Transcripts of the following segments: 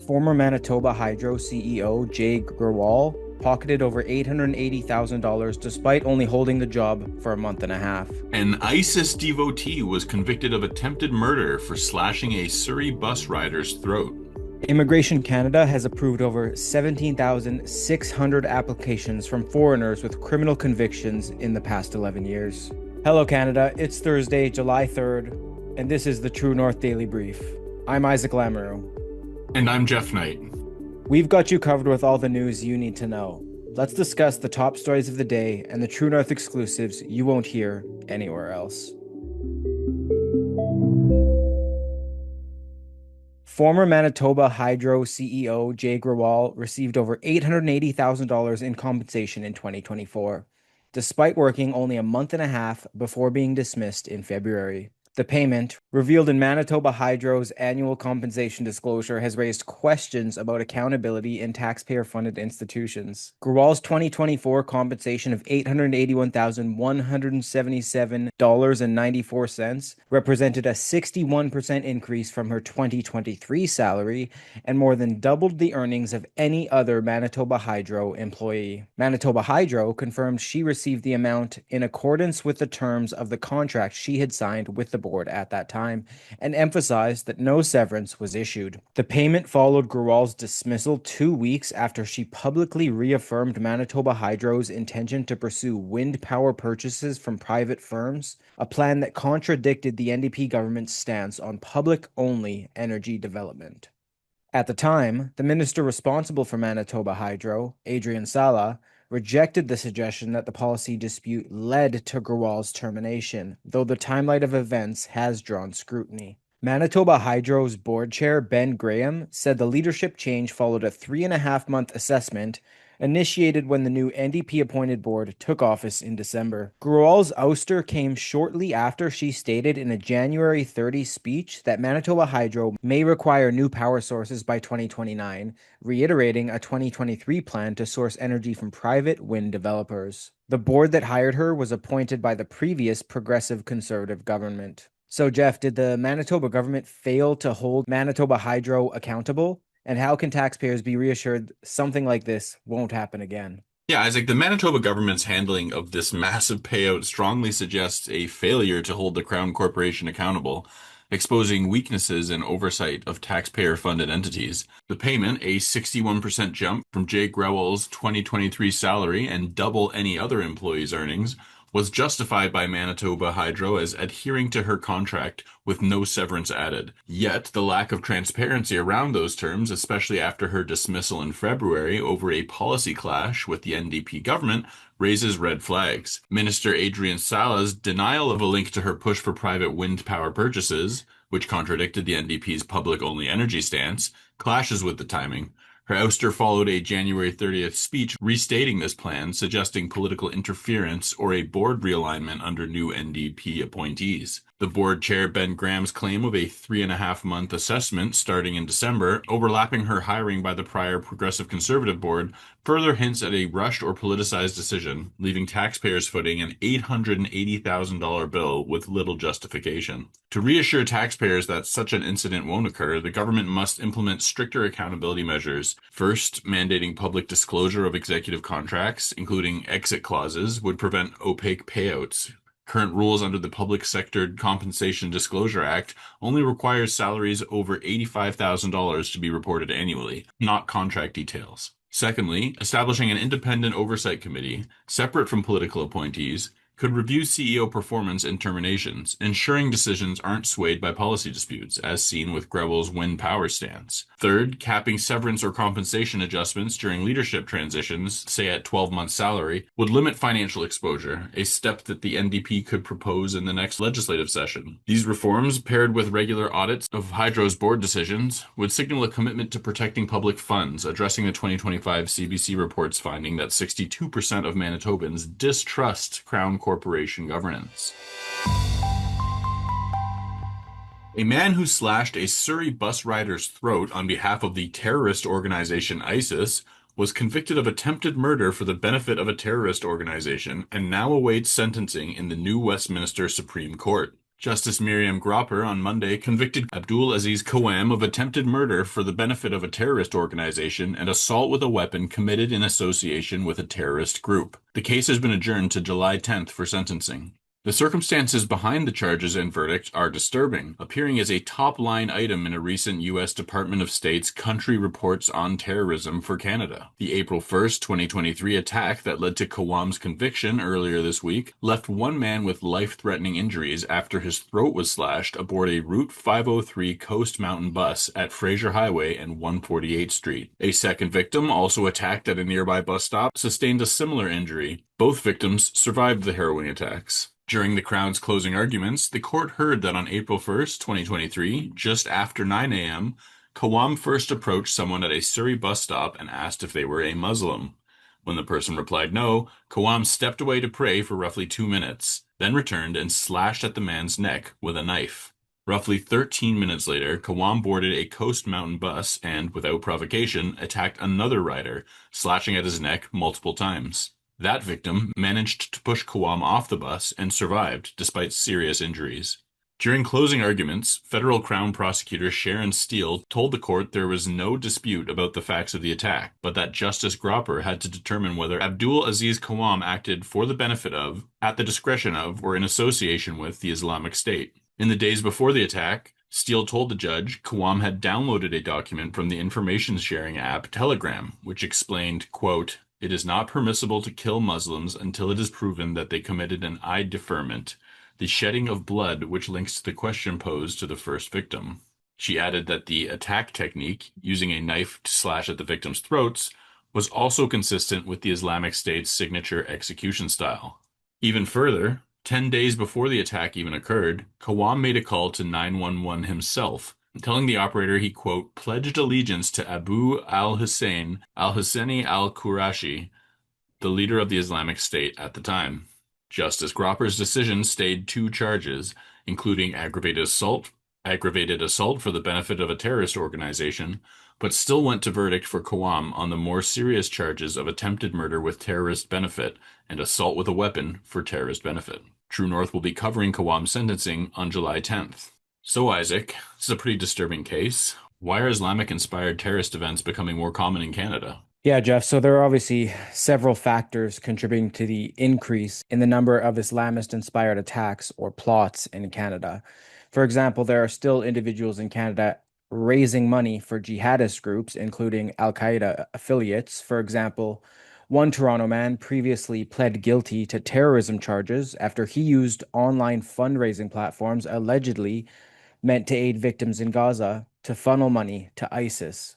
Former Manitoba Hydro CEO Grewal pocketed over $880,000 despite only holding the job for a month and a half. An ISIS devotee was convicted of attempted murder for slashing a Surrey bus rider's throat. Immigration Canada has approved over 17,600 applications from foreigners with criminal convictions in the past 11 years. Hello Canada, it's Thursday, July 3rd, and this is the True North Daily Brief. I'm Isaac Lamoureux. And I'm Geoff Knight. We've got you covered with all the news you need to know. Let's discuss the top stories of the day and the True North exclusives you won't hear anywhere else. Former Manitoba Hydro CEO Grewal received over $880,000 in compensation in 2024, despite working only a month and a half before being dismissed in February. The payment, revealed in Manitoba Hydro's annual compensation disclosure, has raised questions about accountability in taxpayer-funded institutions. Grewal's 2024 compensation of $881,177.94 represented a 61% increase from her 2023 salary and more than doubled the earnings of any other Manitoba Hydro employee. Manitoba Hydro confirmed she received the amount in accordance with the terms of the contract she had signed with the board at that time, and emphasized that no severance was issued. The payment followed Grewal's dismissal 2 weeks after she publicly reaffirmed Manitoba Hydro's intention to pursue wind power purchases from private firms, a plan that contradicted the NDP government's stance on public-only energy development. At the time, the minister responsible for Manitoba Hydro, Adrian Sala, rejected the suggestion that the policy dispute led to Grewal's termination, though the timeline of events has drawn scrutiny. Manitoba Hydro's board chair, Ben Graham, said the leadership change followed a 3.5-month assessment initiated when the new NDP-appointed board took office in December. Grewal's ouster came shortly after she stated in a January 30 speech that Manitoba Hydro may require new power sources by 2029, reiterating a 2023 plan to source energy from private wind developers. The board that hired her was appointed by the previous progressive conservative government. So, Geoff, did the Manitoba government fail to hold Manitoba Hydro accountable? And how can taxpayers be reassured something like this won't happen again? Yeah, Isaac, the Manitoba government's handling of this massive payout strongly suggests a failure to hold the Crown Corporation accountable, exposing weaknesses in oversight of taxpayer-funded entities. The payment, a 61% jump from Grewal's 2023 salary and double any other employee's earnings, was justified by Manitoba Hydro as adhering to her contract with no severance added. Yet, the lack of transparency around those terms, especially after her dismissal in February over a policy clash with the NDP government, raises red flags. Minister Adrian Sala's denial of a link to her push for private wind power purchases, which contradicted the NDP's public-only energy stance, clashes with the timing. Her ouster followed a January 30th speech restating this plan, suggesting political interference or a board realignment under new NDP appointees. The board chair Ben Graham's claim of a 3.5-month assessment starting in December, overlapping her hiring by the prior Progressive Conservative board, further hints at a rushed or politicized decision, leaving taxpayers footing an $880,000 bill with little justification. To reassure taxpayers that such an incident won't occur, the government must implement stricter accountability measures. First, mandating public disclosure of executive contracts, including exit clauses, would prevent opaque payouts. Current rules under the Public Sector Compensation Disclosure Act only requires salaries over $85,000 to be reported annually, not contract details. Secondly, establishing an independent oversight committee, separate from political appointees, could review CEO performance and terminations, ensuring decisions aren't swayed by policy disputes, as seen with Grewal's wind power stance. Third, capping severance or compensation adjustments during leadership transitions, say at 12-month salary, would limit financial exposure, a step that the NDP could propose in the next legislative session. These reforms, paired with regular audits of Hydro's board decisions, would signal a commitment to protecting public funds, addressing the 2025 CBC report's finding that 62% of Manitobans distrust Crown Corporation governance. A man who slashed a Surrey bus rider's throat on behalf of the terrorist organization ISIS was convicted of attempted murder for the benefit of a terrorist organization and now awaits sentencing in the new Westminster Supreme Court. Justice Miriam Gropper on Monday convicted Abdul Aziz Kouam of attempted murder for the benefit of a terrorist organization and assault with a weapon committed in association with a terrorist group. The case has been adjourned to July 10th for sentencing. The circumstances behind the charges and verdict are disturbing, appearing as a top-line item in a recent U.S. Department of State's Country Reports on Terrorism for Canada. The April 1st, 2023 attack that led to Kawam's conviction earlier this week left one man with life-threatening injuries after his throat was slashed aboard a Route 503 Coast Mountain bus at Fraser Highway and 148th Street. A second victim, also attacked at a nearby bus stop, sustained a similar injury. Both victims survived the harrowing attacks. During the Crown's closing arguments, the court heard that on April 1st, 2023, just after 9 a.m., Kawam first approached someone at a Surrey bus stop and asked if they were a Muslim. When the person replied no, Kawam stepped away to pray for roughly 2 minutes, then returned and slashed at the man's neck with a knife. Roughly 13 minutes later, Kawam boarded a Coast Mountain bus and, without provocation, attacked another rider, slashing at his neck multiple times. That victim managed to push Kawam off the bus and survived despite serious injuries. During closing arguments, federal Crown prosecutor Sharon Steele told the court there was no dispute about the facts of the attack, but that Justice Gropper had to determine whether Abdul Aziz Kawam acted for the benefit of, at the discretion of, or in association with the Islamic State. In the days before the attack, Steele told the judge Kawam had downloaded a document from the information sharing app Telegram, which explained, quote, "It is not permissible to kill Muslims until it is proven that they committed an eye deferment, the shedding of blood which links to the question posed to the first victim." She added that the attack technique, using a knife to slash at the victims' throats, was also consistent with the Islamic State's signature execution style. Even further, 10 days before the attack even occurred, Kawam made a call to 911 himself, telling the operator he, quote, "pledged allegiance to Abu al-Hussein al-Husseini al-Qurashi, the leader of the Islamic State at the time." Justice Gropper's decision stayed 2 charges, including aggravated assault for the benefit of a terrorist organization, but still went to verdict for Kawam on the more serious charges of attempted murder with terrorist benefit and assault with a weapon for terrorist benefit. True North will be covering Kawam's sentencing on July 10th. So, Isaac, this is a pretty disturbing case. Why are Islamic-inspired terrorist events becoming more common in Canada? Yeah, Jeff. So there are obviously several factors contributing to the increase in the number of Islamist-inspired attacks or plots in Canada. For example, there are still individuals in Canada raising money for jihadist groups, including Al-Qaeda affiliates. For example, one Toronto man previously pled guilty to terrorism charges after he used online fundraising platforms allegedly meant to aid victims in Gaza to funnel money to ISIS.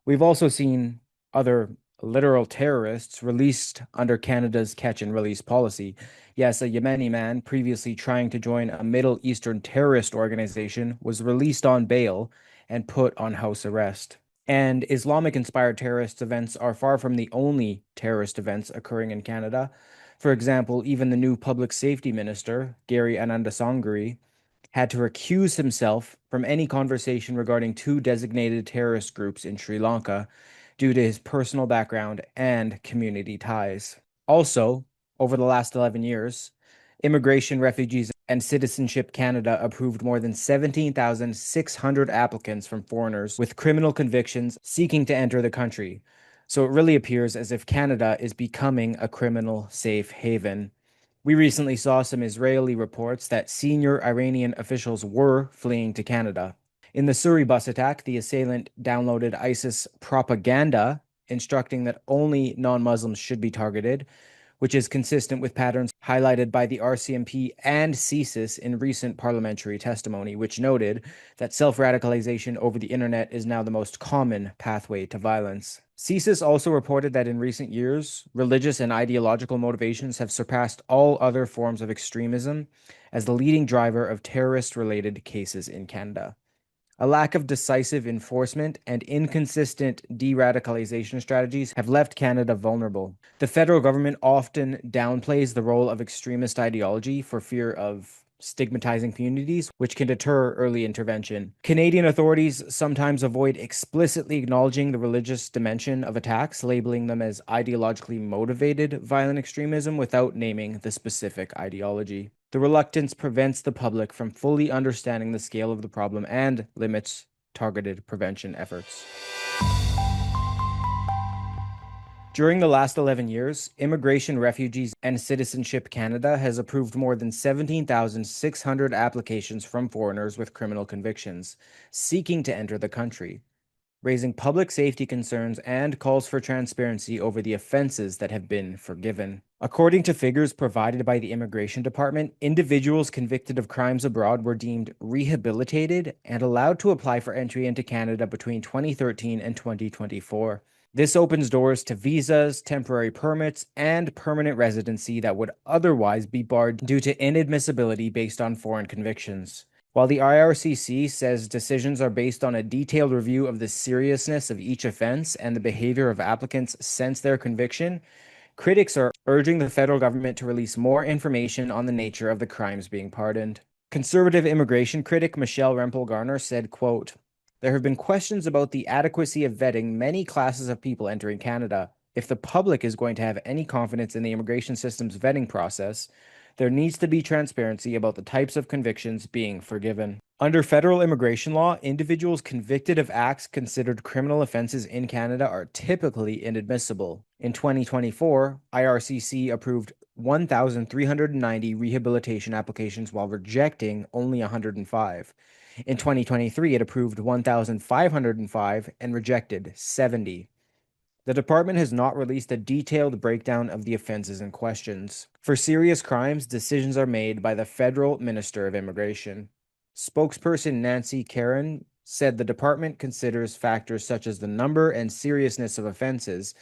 We've also seen other literal terrorists released under Canada's catch and release policy. Yes, a Yemeni man previously trying to join a Middle Eastern terrorist organization was released on bail and put on house arrest. And Islamic-inspired terrorist events are far from the only terrorist events occurring in Canada. For example, even the new public safety minister, Gary Anandasangri, had to recuse himself from any conversation regarding 2 designated terrorist groups in Sri Lanka due to his personal background and community ties. Also, over the last 11 years, Immigration, Refugees, and Citizenship Canada approved more than 17,600 applicants from foreigners with criminal convictions seeking to enter the country. So it really appears as if Canada is becoming a criminal safe haven. We recently saw some Israeli reports that senior Iranian officials were fleeing to Canada. In the Surrey bus attack, the assailant downloaded ISIS propaganda instructing that only non-Muslims should be targeted, which is consistent with patterns highlighted by the RCMP and CSIS in recent parliamentary testimony, which noted that self-radicalization over the internet is now the most common pathway to violence. CSIS also reported that in recent years, religious and ideological motivations have surpassed all other forms of extremism as the leading driver of terrorist-related cases in Canada. A lack of decisive enforcement and inconsistent de-radicalization strategies have left Canada vulnerable. The federal government often downplays the role of extremist ideology for fear of stigmatizing communities, which can deter early intervention. Canadian authorities sometimes avoid explicitly acknowledging the religious dimension of attacks, labeling them as ideologically motivated violent extremism without naming the specific ideology. The reluctance prevents the public from fully understanding the scale of the problem and limits targeted prevention efforts. During the last 11 years, Immigration, Refugees, and Citizenship Canada has approved more than 17,600 applications from foreigners with criminal convictions seeking to enter the country, raising public safety concerns and calls for transparency over the offenses that have been forgiven. According to figures provided by the Immigration Department, individuals convicted of crimes abroad were deemed rehabilitated and allowed to apply for entry into Canada between 2013 and 2024. This opens doors to visas, temporary permits, and permanent residency that would otherwise be barred due to inadmissibility based on foreign convictions. While the IRCC says decisions are based on a detailed review of the seriousness of each offense and the behavior of applicants since their conviction, critics are urging the federal government to release more information on the nature of the crimes being pardoned. Conservative immigration critic Michelle Rempel-Garner said, quote, "There have been questions about the adequacy of vetting many classes of people entering Canada. If the public is going to have any confidence in the immigration system's vetting process, there needs to be transparency about the types of convictions being forgiven." Under federal immigration law, individuals convicted of acts considered criminal offenses in Canada are typically inadmissible. In 2024, IRCC approved 1,390 rehabilitation applications while rejecting only 105. In 2023, it approved 1,505 and rejected 70. The department has not released a detailed breakdown of the offenses in questions. For serious crimes, decisions are made by the Federal Minister of Immigration. Spokesperson Nancy Karen said the department considers factors such as the number and seriousness of offenses,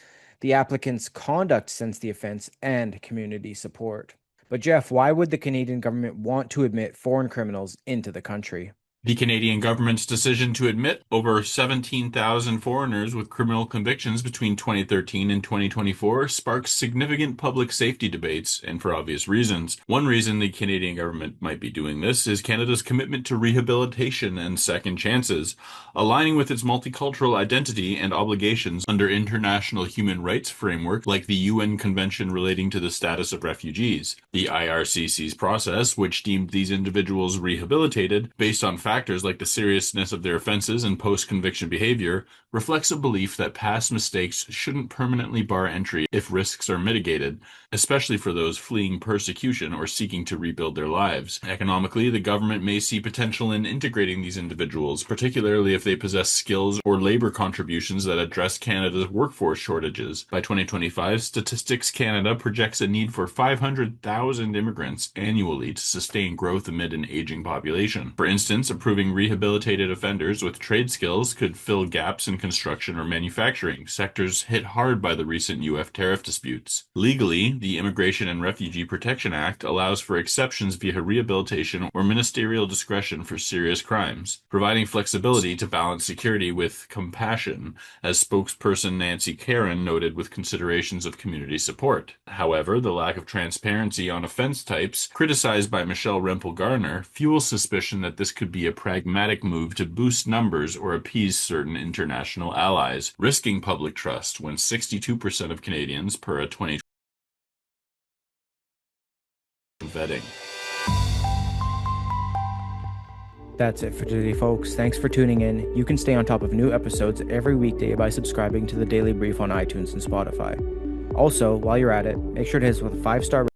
the applicant's conduct since the offense, and community support. But Geoff, why would the Canadian government want to admit foreign criminals into the country? The Canadian government's decision to admit over 17,000 foreigners with criminal convictions between 2013 and 2024 sparks significant public safety debates, and for obvious reasons. One reason the Canadian government might be doing this is Canada's commitment to rehabilitation and second chances, aligning with its multicultural identity and obligations under international human rights framework like the UN Convention relating to the status of refugees. The IRCC's process, which deemed these individuals rehabilitated based on factors like the seriousness of their offenses and post-conviction behavior, reflects a belief that past mistakes shouldn't permanently bar entry if risks are mitigated, especially for those fleeing persecution or seeking to rebuild their lives. Economically, the government may see potential in integrating these individuals, particularly if they possess skills or labor contributions that address Canada's workforce shortages. By 2025, Statistics Canada projects a need for 500,000 immigrants annually to sustain growth amid an aging population. For instance, approving rehabilitated offenders with trade skills could fill gaps in construction or manufacturing, sectors hit hard by the recent UF tariff disputes. Legally, the Immigration and Refugee Protection Act allows for exceptions via rehabilitation or ministerial discretion for serious crimes, providing flexibility to balance security with compassion, as spokesperson Nancy Karen noted, with considerations of community support. However, the lack of transparency on offense types, criticized by Michelle Rempel-Garner, fuels suspicion that this could be a pragmatic move to boost numbers or appease certain international allies, risking public trust when 62% of Canadians per a 2020 vetting. That's it for today, folks. Thanks for tuning in. You can stay on top of new episodes every weekday by subscribing to the Daily Brief on iTunes and Spotify. Also, while you're at it, make sure to hit us with a 5-star